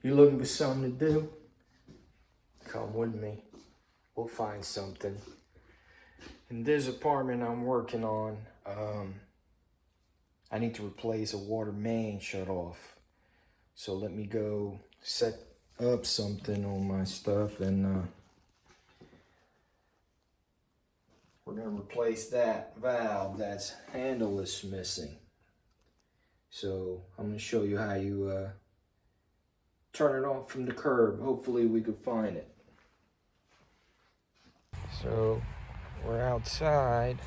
You looking for something to do? Come with me. We'll find something. In this apartment I'm working on, I need to replace a water main shut off. So let me go set up something on my stuff, and we're gonna replace that valve. That's handle is missing. So I'm gonna show you how you turn it off from the curb. Hopefully we can find it. So we're outside.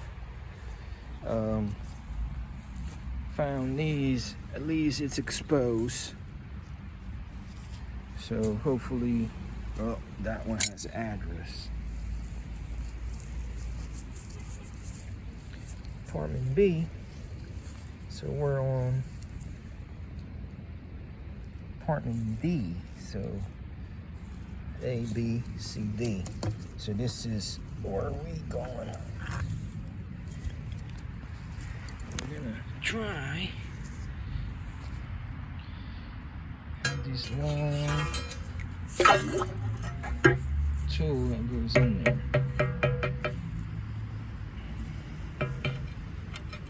Found these. At least it's exposed. So hopefully, oh, that one has address. Apartment B. So we're on apartment B. So A, B, C, D. So this is where we going. We're gonna try this long tool that goes in there.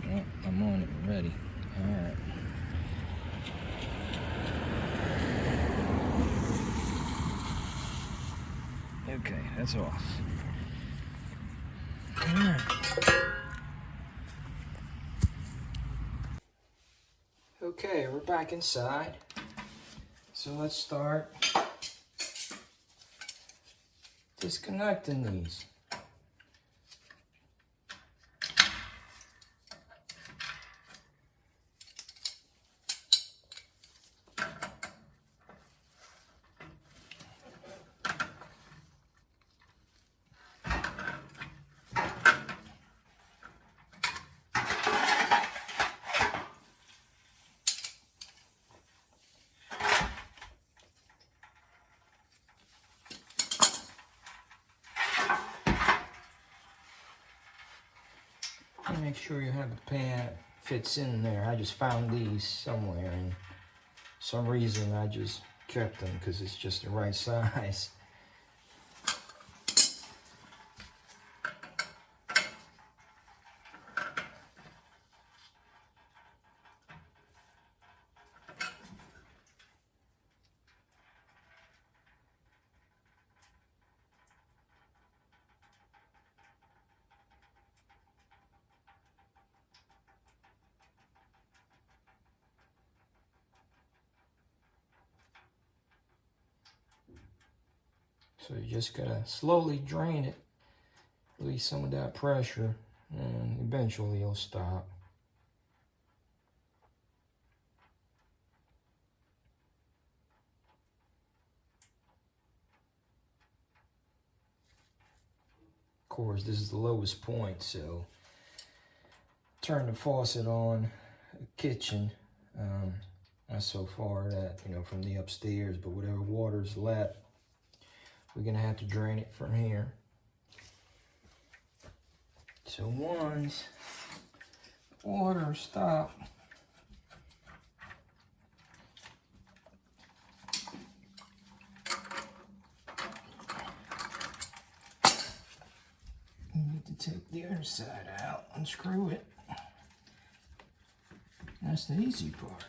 Oh, I'm on it already. All right. Okay, that's off. All right. Okay, we're back inside. So let's start disconnecting these. Make sure you have a pan that fits in there. I just found these somewhere, and for some reason I just kept them because it's just the right size. So you just gotta slowly drain it, release some of that pressure, and eventually it'll stop. Of course, this is the lowest point, so turn the faucet on the kitchen. Not so far that, from the upstairs, but whatever water's left, we're gonna have to drain it from here. So once water stops, you need to take the other side out and screw it. That's the easy part.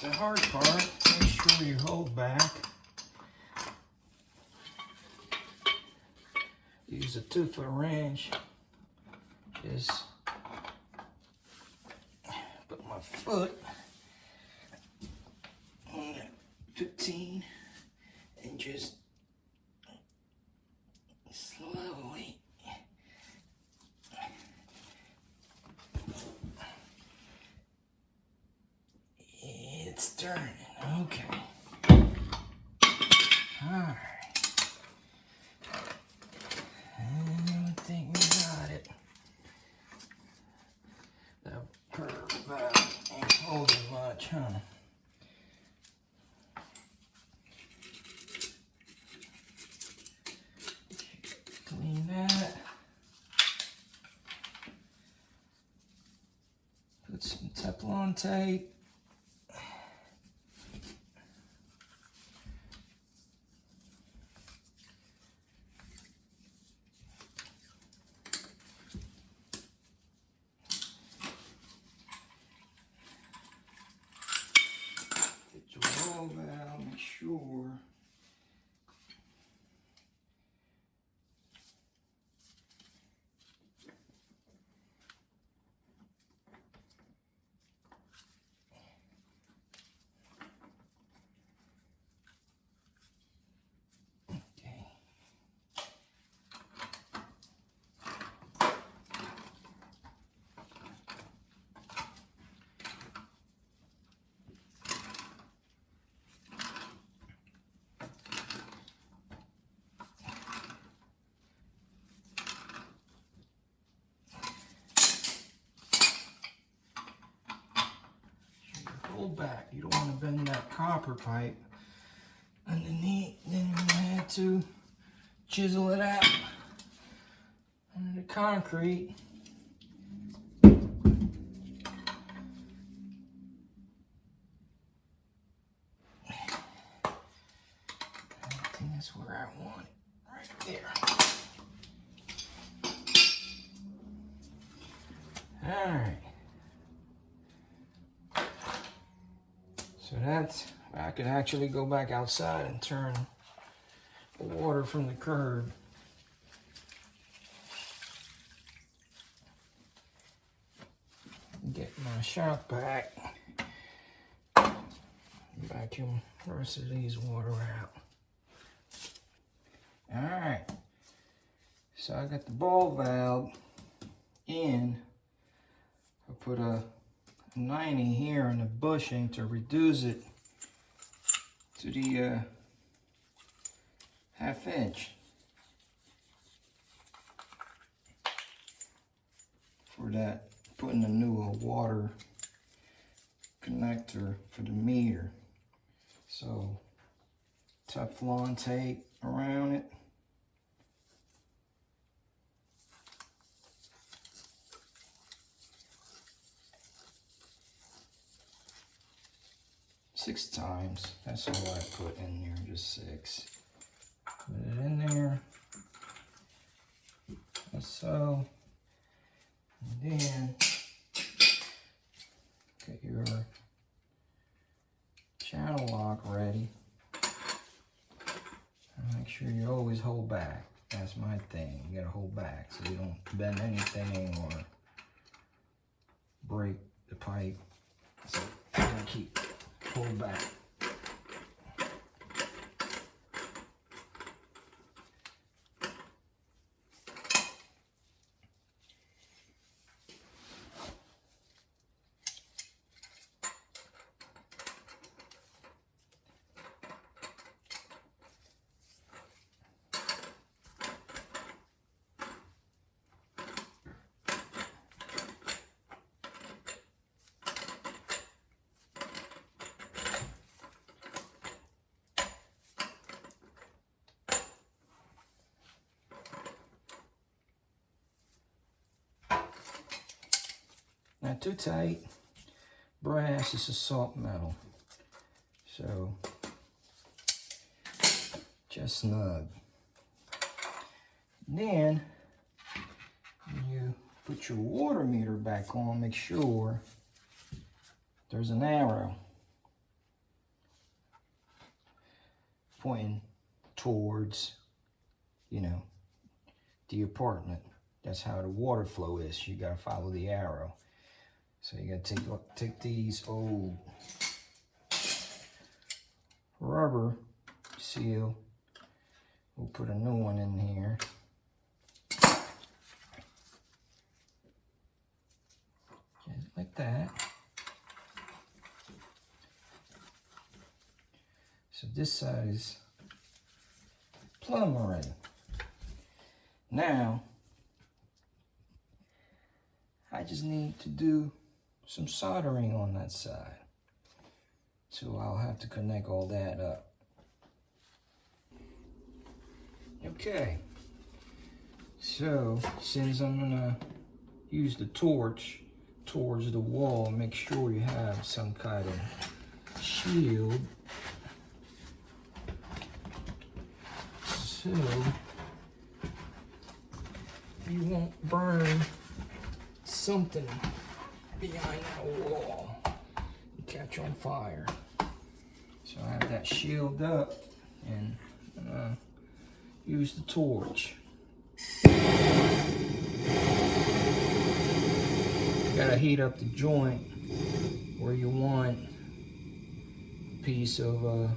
The hard part, make sure you hold back. Use a 2-foot wrench. Just put my foot on that 15 and just slowly it's turning. Okay. Alright. I think we got it. That curve valve ain't holding much, huh? Clean that. Put some Teflon tape. Valve, make sure okay. Hold back. You don't want to bend that copper pipe underneath. Then you're going to have to chisel it out under the concrete. I think that's where I want it. Right there. All right. So that's, I could actually go back outside and turn the water from the curb. Get my shock back. Vacuum the rest of these water out. All right. So I got the ball valve in. I put a 90 here in the bushing to reduce it to the 1/2 inch for that, putting a new water connector for the meter. So Teflon tape around it. Six times. That's all I put in there, just 6. Put it in there. Like so. And then get your channel lock ready. And make sure you always hold back. That's my thing. You gotta hold back so you don't bend anything or break the pipe. So I'm gonna keep pulled back. Not too tight. Brass is a soft metal, so just snug. Then when you put your water meter back on, make sure there's an arrow pointing towards, you know, the apartment. That's how the water flow is. You gotta follow the arrow. So you gotta take these old rubber seal. We'll put a new one in here. Just like that. So this side is plumb already. Now, I just need to do some soldering on that side. So I'll have to connect all that up. Okay. So, since I'm gonna use the torch towards the wall, make sure you have some kind of shield. So you won't burn something behind that wall and catch on fire. So I have that shield up and use the torch. You gotta heat up the joint where you want a piece of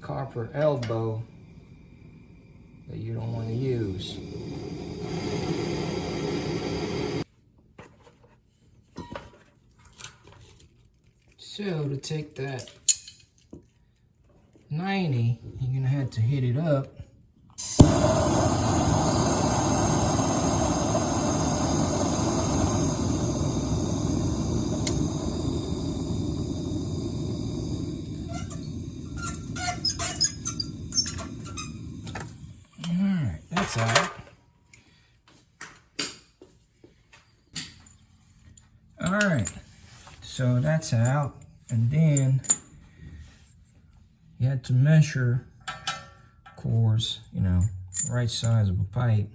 copper elbow that you don't want to use. So to take that 90, you're gonna have to hit it up. Alright, that's out. Alright, so that's out. And then you had to measure, of course, you know, the right size of a pipe.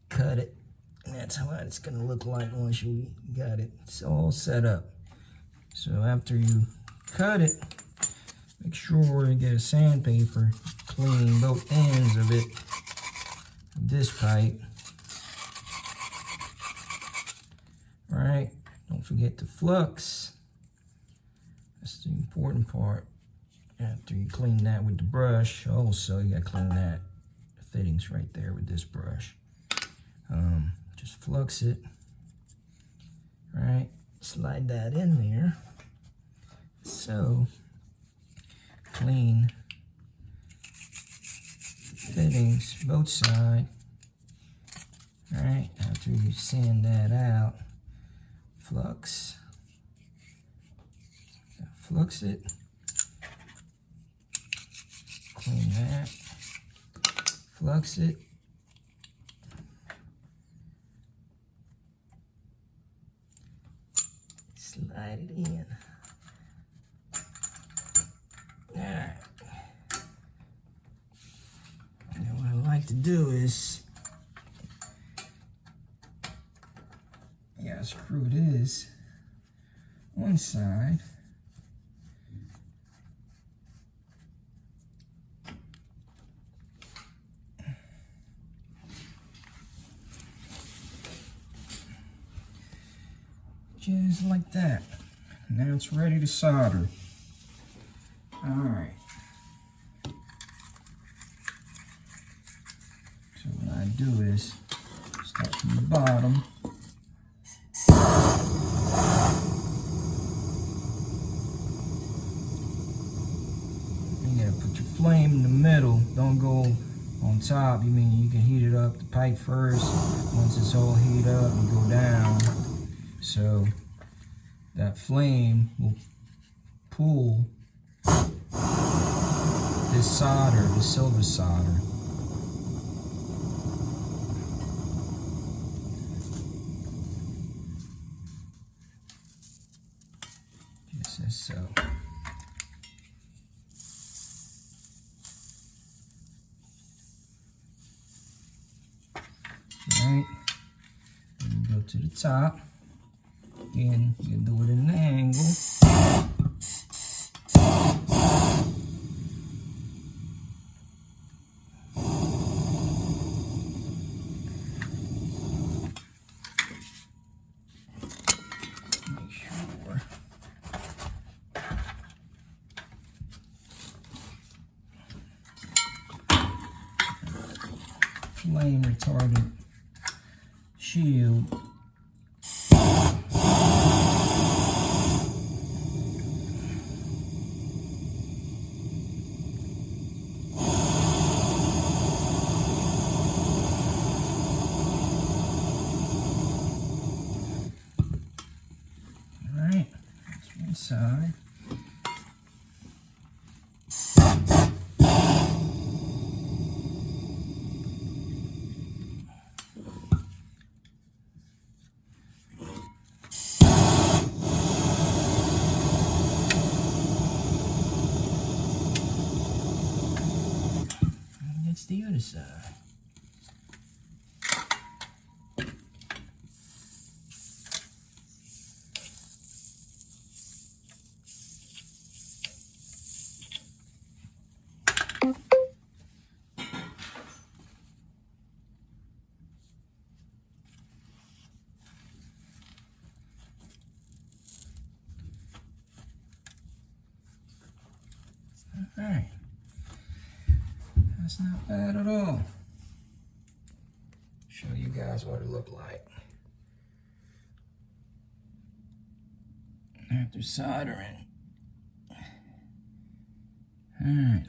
Cut it, and that's how it's gonna look like once you got it. It's all set up. So after you cut it, make sure you get a sandpaper, clean both ends of it, of this pipe. Alright, don't forget the flux. That's the important part. After you clean that with the brush, also you gotta clean that, the fittings right there with this brush. Just flux it. Alright, slide that in there. So, clean fittings, both sides. Alright, after you sand that out, flux it, clean that, flux it, slide it in. Alright, now what I like to do is, screw this one side. Just like that. Now it's ready to solder. Alright. So what I do is start from the bottom. You gotta put your flame in the middle. Don't go on top. You mean you can heat it up the pipe first. Once it's all heated up, you go down. So that flame will pull this solder, the silver solder. Just as so. Alright, and go to the top. Again, you can do it in an angle. flame retardant shield. Alright, that's one side. That's the other side. Alright. That's not bad at all. Show you guys what it looked like after soldering. Alright.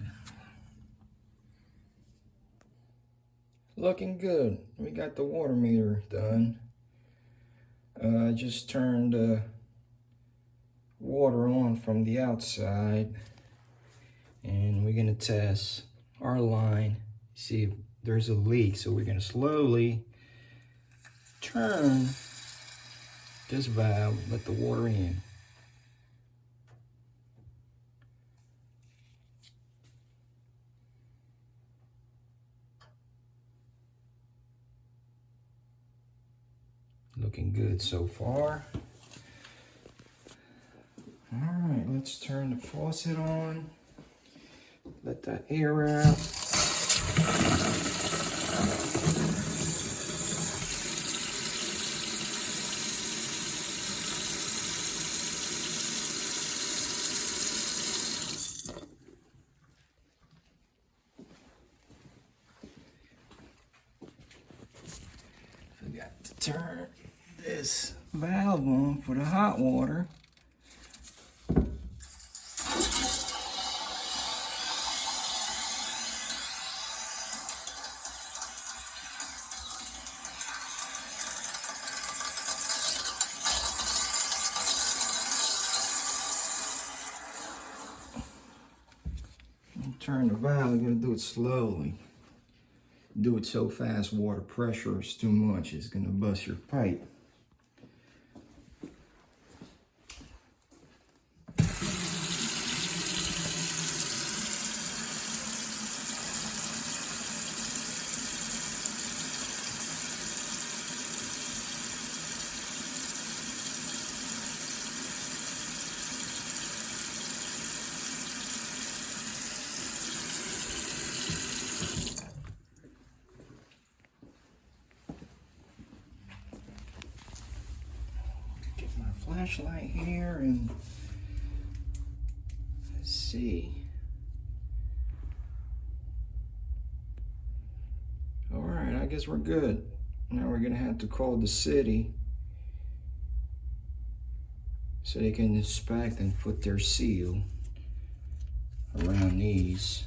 Looking good. We got the water meter done. I just turned water on from the outside, and we're gonna test our line, see if there's a leak. So we're gonna slowly turn this valve, let the water in. Looking good so far. All right, let's turn the faucet on. Let that air out. Forgot to turn this valve on for the hot water. Turn the valve, you're gonna do it slowly. Do it so fast, water pressure is too much, it's gonna bust your pipe. Flashlight here and let's see. All right, I guess we're good. Now we're gonna have to call the city so they can inspect and put their seal around these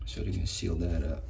so they can seal that up.